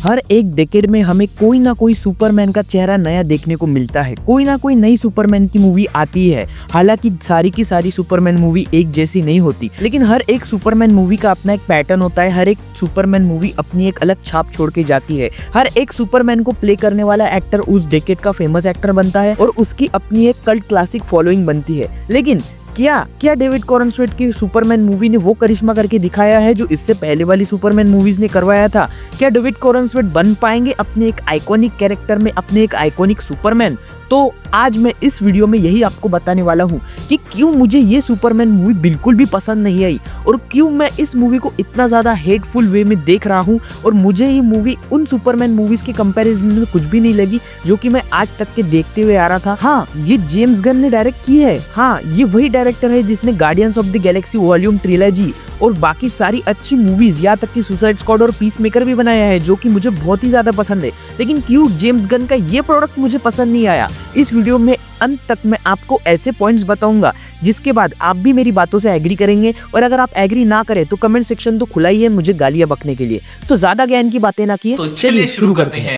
हर एक डेकेड में हमें कोई ना कोई सुपरमैन का चेहरा नया देखने को मिलता है, कोई ना कोई नई सुपरमैन की मूवी आती है। हालांकि सारी की सारी सुपरमैन मूवी एक जैसी नहीं होती, लेकिन हर एक सुपरमैन मूवी का अपना एक पैटर्न होता है। हर एक सुपरमैन मूवी अपनी एक अलग छाप छोड़ के जाती है। हर एक सुपरमैन को प्ले करने वाला एक्टर उस डेकेड का फेमस एक्टर बनता है और उसकी अपनी एक कल्ट क्लासिक फॉलोइंग बनती है। लेकिन क्या डेविड कॉर्नस्वेट की सुपरमैन मूवी ने वो करिश्मा करके दिखाया है जो इससे पहले वाली सुपरमैन मूवीज ने करवाया था? क्या डेविड कॉर्नस्वेट बन पाएंगे अपने एक आइकॉनिक कैरेक्टर में, अपने एक आइकॉनिक सुपरमैन? तो आज मैं इस वीडियो में यही आपको बताने वाला हूँ कि क्यों मुझे ये सुपरमैन मूवी बिल्कुल भी पसंद नहीं आई और क्यों मैं इस मूवी को इतना ज़्यादा हेटफुल वे में देख रहा हूँ। और मुझे ये मूवी उन सुपरमैन मूवीज के कंपैरिजन में कुछ भी नहीं लगी जो कि मैं आज तक के देखते हुए आ रहा था। हाँ, ये जेम्स गन ने डायरेक्ट की है। हाँ, ये वही डायरेक्टर है जिसने guardians of the Galaxy volume trilogy और बाकी सारी अच्छी मूवीज, यहाँ तक कि सुसाइड स्क्वाड और पीसमेकर भी बनाया है, जो कि मुझे बहुत ही ज्यादा पसंद है। लेकिन क्यों जेम्स गन का ये प्रोडक्ट मुझे पसंद नहीं आया? इस वीडियो में अंत तक मैं आपको ऐसे पॉइंट्स बताऊंगा जिसके बाद आप भी मेरी बातों से एग्री करेंगे, और अगर आप एग्री ना करें तो कमेंट सेक्शन तो खुला ही है मुझे गालियां बकने के लिए। तो ज्यादा ज्ञान की बातें ना किए, तो चलिए शुरू करते हैं।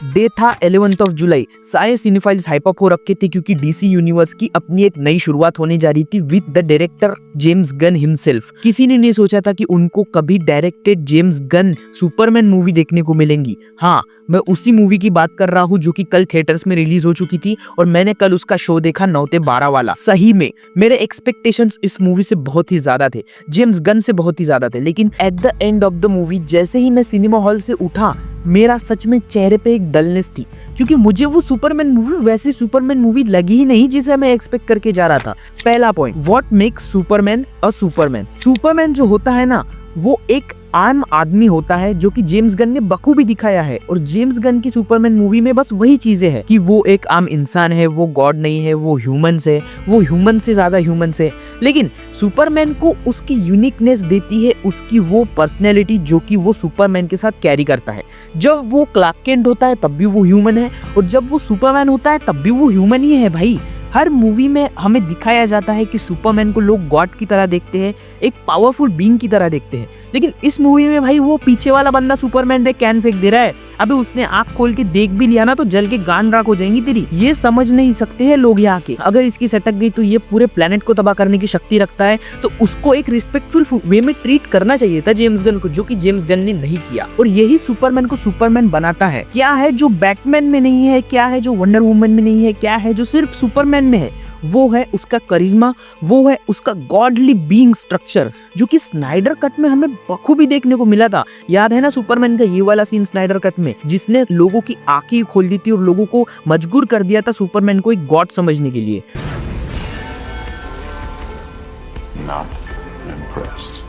डे था 11 जुलाई। सारे सिनेफाइल्स हाइप अप हो रखे थे क्योंकि डीसी यूनिवर्स की अपनी एक नई शुरुआत होने जा रही थी with the director James Gunn himself. किसी ने नहीं सोचा था कि उनको कभी directed James Gunn Superman movie देखने को मिलेंगी। हाँ, मैं उसी मूवी की बात कर रहा हूँ जो कि कल थिएटर्स में रिलीज हो चुकी थी और मैंने कल उसका शो देखा 9 से 12 वाला। सही में मेरे एक्सपेक्टेशंस इस मूवी से बहुत ही ज्यादा थे, जेम्स गन से बहुत ही ज्यादा थे। लेकिन at the end of the movie जैसे ही मैं सिनेमा हॉल से उठा, मेरा सच में चेहरे पे एक डलनेस थी, क्योंकि मुझे वो सुपरमैन मूवी वैसी सुपरमैन मूवी लगी ही नहीं जिसे मैं एक्सपेक्ट करके जा रहा था। पहला point, what makes Superman a Superman? Superman जो होता है ना, वो एक आम आदमी होता है, जो कि जेम्स गन ने बखूबी दिखाया है। और जेम्स गन की सुपरमैन मूवी में बस वही चीजें हैं कि वो एक आम इंसान है, वो गॉड नहीं है, वो ह्यूमंस है, वो ह्यूमन से ज्यादा ह्यूमंस है। लेकिन सुपरमैन को उसकी यूनिकनेस देती है उसकी वो पर्सनैलिटी जो कि वो सुपरमैन के साथ कैरी करता है। जब वो क्लार्क केंट होता है तब भी वो ह्यूमन है, और जब वो सुपरमैन होता है तब भी वो ह्यूमन ही है भाई। हर मूवी में हमें दिखाया जाता है कि सुपरमैन को लोग गॉड की तरह देखते हैं, एक पावरफुल बीइंग की तरह देखते हैं। लेकिन इस मूवी में भाई वो पीछे वाला बंदा सुपरमैन पे कैन फेंक दे रहा है। अबे उसने आंख खोल के देख भी लिया ना तो जल के गांड राख हो जाएंगी तेरी। ये समझ नहीं सकते हैं लोग यहाँ के। अगर इसकी सटक गई तो ये पूरे प्लेनेट को तबाह करने की शक्ति रखता है, तो उसको एक रिस्पेक्टफुल वे में ट्रीट करना चाहिए था जेम्स गन को, जो कि जेम्स गन ने नहीं किया। और यही सुपरमैन को सुपरमैन बनाता है। क्या है जो बैटमैन में नहीं है, क्या है जो वंडर वुमन में नहीं है, क्या है जो सिर्फ सुपरमैन में है? वो है उसका करिश्मा, वो है उसका गॉडली बीइंग स्ट्रक्चर, जो कि स्नाइडर कट में हमें बखूबी देखने को मिला था। याद है ना सुपरमैन का ये वाला सीन स्नाइडर कट में, जिसने लोगों की आंखें खोल दी थी और लोगों को मजबूर कर दिया था सुपरमैन को एक गॉड समझने के लिए। Not impressed.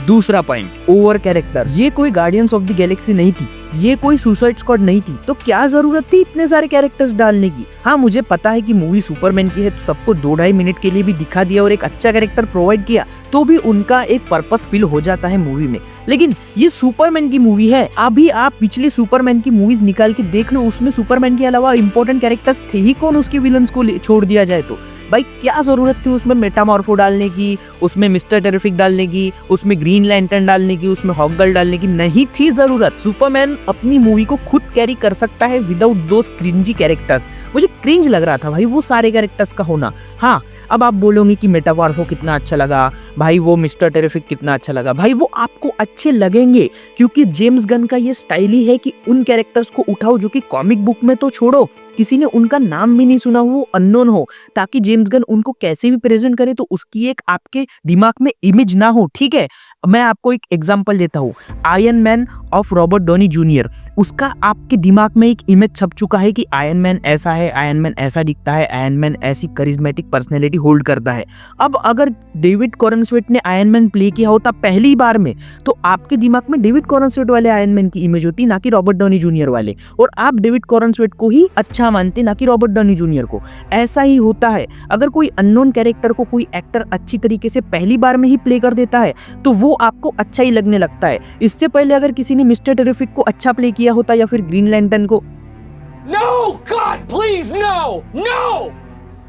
दूसरा पॉइंट, ओवर कैरेक्टर। ये कोई गार्डियंस ऑफ द गैलेक्सी नहीं थी, ये कोई सुसाइड स्क्वाड नहीं थी, तो क्या जरूरत थी इतने सारे कैरेक्टर्स डालने की? हाँ, मुझे पता है कि मूवी सुपरमैन की है तो सबको 2-2.5 मिनट के लिए भी दिखा दिया और एक अच्छा कैरेक्टर प्रोवाइड किया तो भी उनका एक पर्पस फिल हो जाता है मूवी में। लेकिन ये सुपरमैन की मूवी है। अभी आप पिछली सुपरमैन की मूवीज निकाल के देख लो, उसमें सुपरमैन के अलावा इंपॉर्टेंट कैरेक्टर्स थे ही कौन? उसके विलन्स को छोड़ दिया जाए तो भाई क्या जरूरत थी उसमें मेटामॉर्फो डालने की, उसमें मिस्टर टेरिफिक डालने की, उसमें ग्रीन लैंटर्न डालने की, उसमें हॉकगर्ल डालने की? नहीं थी जरूरत। सुपरमैन अपनी मूवी को खुद कैरी कर सकता है विदाउट दोस क्रिंजी कैरेक्टर्स। मुझे क्रिंज लग रहा था भाई वो सारे कैरेक्टर्स का होना। हाँ, अब आप बोलोगे कि मेटामॉर्फो कितना अच्छा लगा भाई, वो मिस्टर टेरिफिक कितना अच्छा लगा भाई। वो आपको अच्छे लगेंगे क्योंकि जेम्स गन का ये स्टाइल ही है कि उन कैरेक्टर्स को उठाओ जो कि कॉमिक बुक में तो छोड़ो, किसी ने उनका नाम भी नहीं सुना, वो अननोन हो, ताकि जेम्स गन उनको कैसे भी प्रेजेंट करे तो उसकी एक आपके दिमाग में इमेज ना हो। ठीक है, मैं आपको एक एग्जांपल देता हूँ, iron man of Robert Downey junior. उसका आपके दिमाग में एक इमेज छप चुका है कि आयरन मैन ऐसा है, आयरन मैन ऐसा दिखता है, आयरन मैन ऐसी करिश्मेटिक पर्सनैलिटी होल्ड करता है। अब अगर डेविड कॉरेनस्वेट ने आयरन मैन प्ले किया होता पहली बार में, तो आपके दिमाग में डेविड कॉरेनस्वेट वाले आयरन मैन की इमेज होती, ना कि रॉबर्ट डॉनी जूनियर वाले, और आप डेविड कॉरेनस्वेट को ही अच्छा मानते, ना कि रॉबर्ट डॉनी जूनियर को। ऐसा ही होता है, अगर कोई अननोन कैरेक्टर को कोई एक्टर अच्छी तरीके से पहली बार में ही प्ले कर देता है तो वो आपको अच्छा ही लगने लगता है। इससे पहले अगर किसी ने मिस्टर टेरिफिक को अच्छा प्ले किया होता या फिर ग्रीन लैंटर्न को, No! God, please, no! No!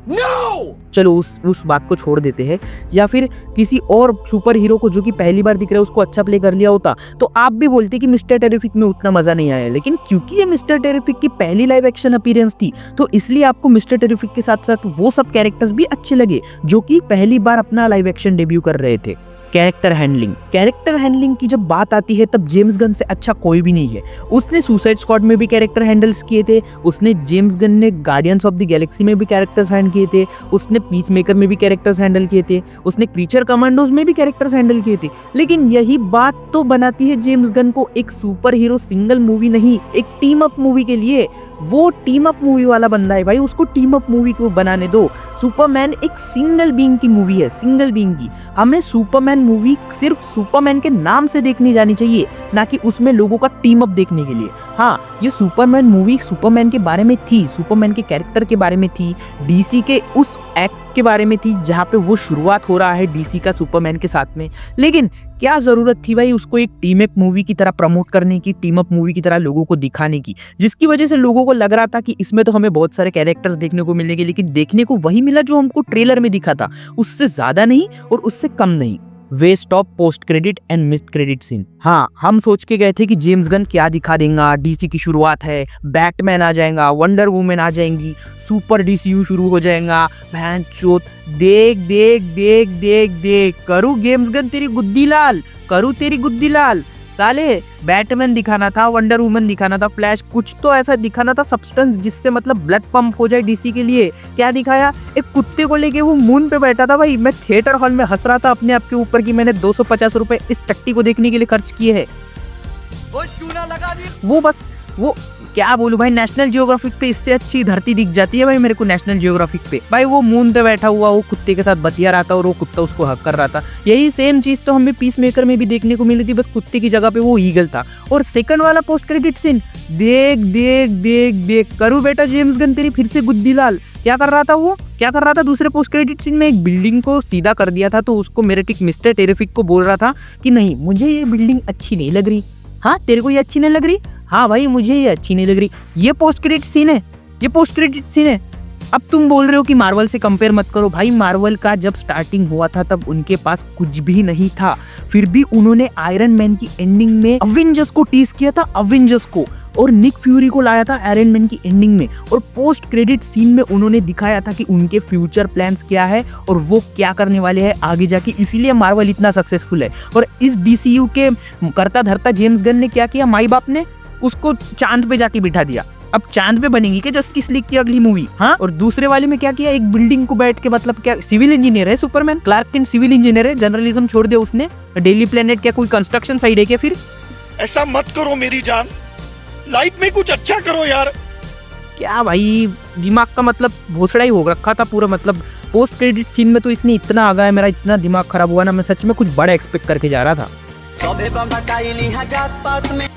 No! चलो उस बात को छोड़ देते हैं, या फिर किसी और सुपर हीरो को जो कि पहली बार दिख रहा है उसको अच्छा प्ले कर लिया होता, तो आप भी बोलते कि मिस्टर टेरिफिक में उतना मजा नहीं आया। लेकिन क्योंकि ये मिस्टर टेरिफिक की पहली लाइव एक्शन अपीयरेंस थी, तो इसलिए आपको मिस्टर टेरिफिक के साथ साथ वो सब कैरेक्टर्स भी अच्छे लगे जो कि पहली बार अपना लाइव एक्शन डेब्यू कर रहे थे। कैरेक्टर हैंडलिंग की जब बात आती है तब जेम्स गन से अच्छा कोई भी नहीं है। उसने सुसाइड स्क्वाड में भी कैरेक्टर हैंडल्स किए थे, उसने जेम्स गन ने गार्डियंस ऑफ द गैलेक्सी में भी कैरेक्टर्स हैंडल किए थे, उसने पीस मेकर में भी कैरेक्टर्स हैंडल किए थे, उसने क्रीचर कमांडोज में भी कैरेक्टर्स हैंडल किए थे। लेकिन यही बात तो बनाती है जेम्स गन को एक सुपर हीरो सिंगल मूवी नहीं, एक टीम अप मूवी के लिए। वो टीम अप मूवी वाला बंदा है भाई, उसको टीम अप मूवी को बनाने दो। सुपरमैन एक सिंगल बीइंग की मूवी है, सिंगल बीइंग की। हमें सुपरमैन मूवी सिर्फ सुपरमैन के नाम से देखनी जानी चाहिए, ना कि उसमें लोगों का टीम अप देखने के लिए। हाँ, ये सुपरमैन मूवी सुपरमैन के बारे में थी, सुपरमैन के कैरेक्टर के बारे में थी, डीसी के उस एक्ट के बारे में थी जहाँ पे वो शुरुआत हो रहा है डीसी का सुपरमैन के साथ में। लेकिन क्या जरूरत थी भाई उसको एक टीम अप मूवी की तरह प्रमोट करने की, टीम अप मूवी की तरह लोगों को दिखाने की, जिसकी वजह से लोगों को लग रहा था कि इसमें तो हमें बहुत सारे कैरेक्टर्स देखने को मिलेंगे, लेकिन देखने को वही मिला जो हमको ट्रेलर में दिखा था, उससे ज्यादा नहीं और उससे कम नहीं। Waste of post credit and mid credit scene. हाँ, हम सोच के गए थे कि जेम्स गन क्या दिखा देगा, डीसी की शुरुआत है, बैटमैन आ जाएगा, वंडर वुमेन आ जाएंगी, सुपर डीसीयू शुरू हो जाएगा। बहन चोत, देख देख देख देख देख, करूँ जेम्स गन तेरी गुद्दी लाल, करूँ तेरी गुद्दी लाल। साले बैटमैन दिखाना था, वंडर वुमन दिखाना था, फ्लैश, कुछ तो ऐसा दिखाना था सब्सटेंस जिससे मतलब ब्लड पंप हो जाए डीसी के लिए। क्या दिखाया? एक कुत्ते को लेके वो मून पे बैठा था भाई। मैं थिएटर हॉल में हंस रहा था अपने आप के ऊपर कि मैंने 250 रुपए इस टट्टी को देखने के लिए खर्च किए हैं। वो बस वो क्या बोलूं भाई, नेशनल जियोग्राफिक पे इससे अच्छी धरती दिख जाती है भाई मेरे को। नेशनल जियोग्राफिक पे भाई वो मून पे बैठा हुआ वो कुत्ते के साथ बतिया रहा था और वो कुत्ता उसको हक कर रहा था। यही सेम चीज तो हमें पीस मेकर में भी देखने को मिली थी, बस कुत्ते की जगह पे वो ईगल था। और सेकंड वाला पोस्ट क्रेडिट सीन, देख देख देख देख, करूँ बेटा जेम्स गन तेरी फिर से गुद्दी लाल। क्या कर रहा था वो, क्या कर रहा था? दूसरे पोस्ट क्रेडिट सीन में एक बिल्डिंग को सीधा कर दिया था, तो उसको मेरे टिक मिस्टर टेरिफिक को बोल रहा था कि नहीं मुझे ये बिल्डिंग अच्छी नहीं लग रही। हाँ, तेरे को ये अच्छी नहीं लग रही? हाँ भाई मुझे ये अच्छी नहीं लग रही। ये पोस्ट क्रेडिट सीन है, ये पोस्ट क्रेडिट सीन है। अब तुम बोल रहे हो कि मार्वल से कंपेयर मत करो। भाई मार्वल का जब स्टार्टिंग हुआ था तब उनके पास कुछ भी नहीं था, फिर भी उन्होंने आयरन मैन की एंडिंग में अवेंजर्स को टीज किया था, अवेंजर्स को, और निक फ्यूरी को लाया था आयरन मैन की एंडिंग में। और पोस्ट क्रेडिट सीन में उन्होंने दिखाया था कि उनके फ्यूचर प्लान्स क्या है और वो क्या करने वाले हैं आगे जाके। इसीलिए मार्वल इतना सक्सेसफुल है। और इस डीसीयू के करता धरता जेम्स गन ने क्या किया, माई बाप ने उसको चांद पे जाके बिठा दिया। अब चांद पे बनेगी क्या जस्टिस लीग की अगली मूवी? हाँ, और दूसरे वाले में क्या किया, एक बिल्डिंग को बैठ के, मतलब क्या सिविल इंजीनियर है Superman, Clark Kent civil engineer है, जर्नलिज्म छोड़ दिया उसने। डेली प्लेनेट क्या कोई कंस्ट्रक्शन साइड है क्या? फिर ऐसा मत करो मेरी जान, लाइफ में कुछ अच्छा करो यार। क्या भाई दिमाग का मतलब भोसड़ा ही हो रखा था पूरा। मतलब पोस्ट क्रेडिट सीन में तो इसने इतना आ गया, मेरा इतना दिमाग खराब हुआ ना, मैं सच में कुछ बड़ा एक्सपेक्ट करके जा रहा था।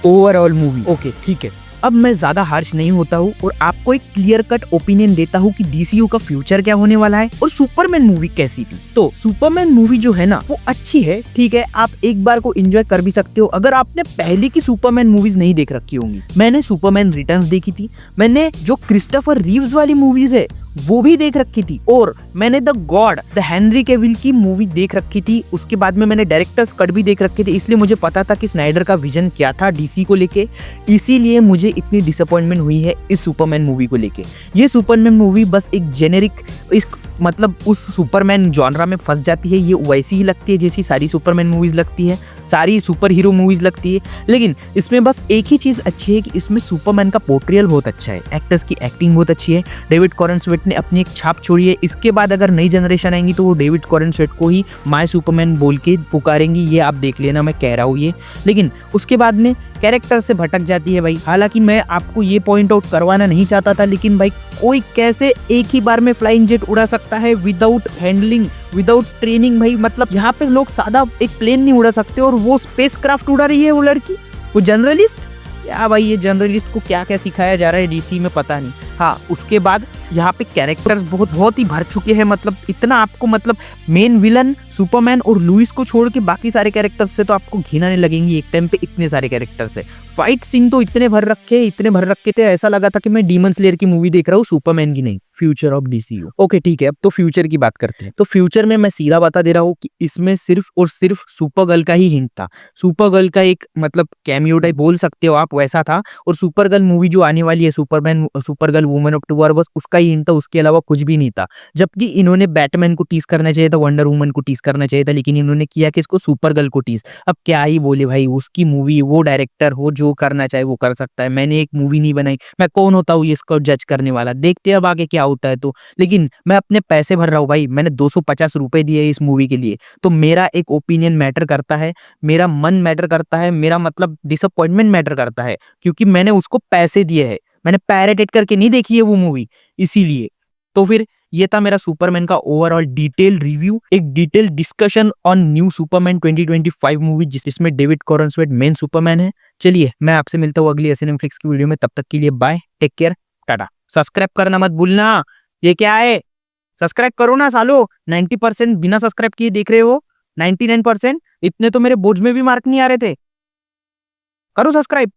ओवरऑल मूवी ओके ठीक है। अब मैं ज्यादा हार्श नहीं होता हूँ और आपको एक क्लियर कट ओपिनियन देता हूँ कि डीसीयू का फ्यूचर क्या होने वाला है और सुपरमैन मूवी कैसी थी। तो सुपरमैन मूवी जो है ना वो अच्छी है, ठीक है, आप एक बार को एंजॉय कर भी सकते हो अगर आपने पहले की सुपरमैन मूवीज नहीं देख रखी होंगी। मैंने सुपरमैन रिटर्न्स देखी थी, मैंने जो क्रिस्टोफर रीव्स वाली मूवीज है वो भी देख रखी थी, और मैंने the God the Henry Cavill की मूवी देख रखी थी। उसके बाद में मैंने डायरेक्टर्स कट भी देख रखे थे, इसलिए मुझे पता था कि स्नाइडर का विजन क्या था डीसी को लेके। इसीलिए मुझे इतनी डिसअपॉइंटमेंट हुई है इस सुपरमैन मूवी को लेके। ये सुपरमैन मूवी बस एक जेनेरिक, इस मतलब उस सुपरमैन जॉनरा में फंस जाती है। ये वैसी ही लगती है जैसी सारी सुपरमैन मूवीज लगती है, सारी सुपर हीरो मूवीज लगती है। लेकिन इसमें बस एक ही चीज अच्छी है कि इसमें सुपरमैन का पोर्ट्रियल बहुत अच्छा है, एक्टर्स की एक्टिंग बहुत अच्छी है। डेविड कॉरेनस्वेट ने अपनी एक छाप छोड़ी है। इसके बाद अगर नई जनरेशन आएंगी तो वो डेविड कॉरेनस्वेट को ही माय सुपरमैन बोल के पुकारेंगी, ये आप देख लेना, मैं कह रहा हूँ ये। लेकिन उसके बाद में कैरेक्टर से भटक जाती है भाई। हालांकि मैं आपको ये पॉइंट आउट करवाना नहीं चाहता था, लेकिन भाई कोई कैसे एक ही बार में फ्लाइंग जेट उड़ा सकता है विदाउट हैंडलिंग, विदाउट ट्रेनिंग भाई। मतलब यहाँ पे लोग सादा एक प्लेन नहीं उड़ा सकते और वो स्पेस क्राफ्ट उड़ा रही है वो लड़की, वो जर्नलिस्ट। क्या भाई ये जर्नलिस्ट को क्या क्या सिखाया जा रहा है डीसी में पता नहीं। हाँ, उसके बाद यहाँ पे कैरेक्टर्स बहुत ही भर चुके हैं। मतलब इतना आपको, मतलब मेन विलन सुपरमैन और लुइस को छोड़ के बाकी सारे कैरेक्टर्स से तो आपको घिन आने लगेंगी एक टाइम पे। इतने सारे कैरेक्टर्स है, फाइट सीन तो इतने भर रखे थे, ऐसा लगा था कि मैं डीमन स्लेयर की मूवी देख रहा हूँ, सुपरमैन की नहीं। Future of DCU. ओके ठीक है, अब तो फ्यूचर की बात करते हैं। तो फ्यूचर में मैं सीधा बता दे रहा हूँ कि इसमें सिर्फ और सिर्फ सुपर गर्ल का ही हिंट था। सुपर गर्ल का एक मतलब कैमियो टाइप बोल सकते हो आप, वैसा था। और सुपर गर्ल मूवी जो आने वाली है, super girl women of tomorrow, बस उसका ही हिंट था, उसके अलावा कुछ भी नहीं था। जबकि इन्होंने बैटमैन को टीज करना चाहिए था, वंडर वुमन को टीज करना चाहिए था, लेकिन इन्होंने किया कि इसको सुपर गर्ल को टीज। अब क्या ही बोले भाई, उसकी मूवी, वो डायरेक्टर हो, जो करना चाहे वो कर सकता है। मैंने एक मूवी नहीं बनाई, मैं कौन होता हूँ इसको जज करने वाला। देखते हैं अब आगे क्या होता है। तो लेकिन मैं अपने पैसे भर रहा हूँ भाई, मैंने 250 रुपए दिए इस मूवी के लिए, तो मेरा एक ओपिनियन मैटर करता है, मेरा मन मैटर करता है, मेरा मतलब डिसअपॉइंटमेंट मैटर करता है, क्योंकि मैंने उसको पैसे दिए हैं। मैंने पैरेटेड करके नहीं देखी है वो मूवी, इसीलिए। तो फिर ये था मेरा सुपरमैन का ओवरऑल डिटेल रिव्यू, एक detail discussion on new Superman 2025 movie, जिसमें डेविड कॉरनस्वेट मेन सुपरमैन है। चलिए मैं आपसे मिलता हूँ अगली एसएनएम फ्लिक्स की वीडियो में, तब तक के लिए bye, take care, tata. Subscribe करना मत भूलना। ये क्या है, सब्सक्राइब करो ना सालो। 90% बिना सब्सक्राइब किए देख रहे हो, 99%। इतने तो मेरे बोर्ड में भी मार्क नहीं आ रहे थे। करो सब्सक्राइब।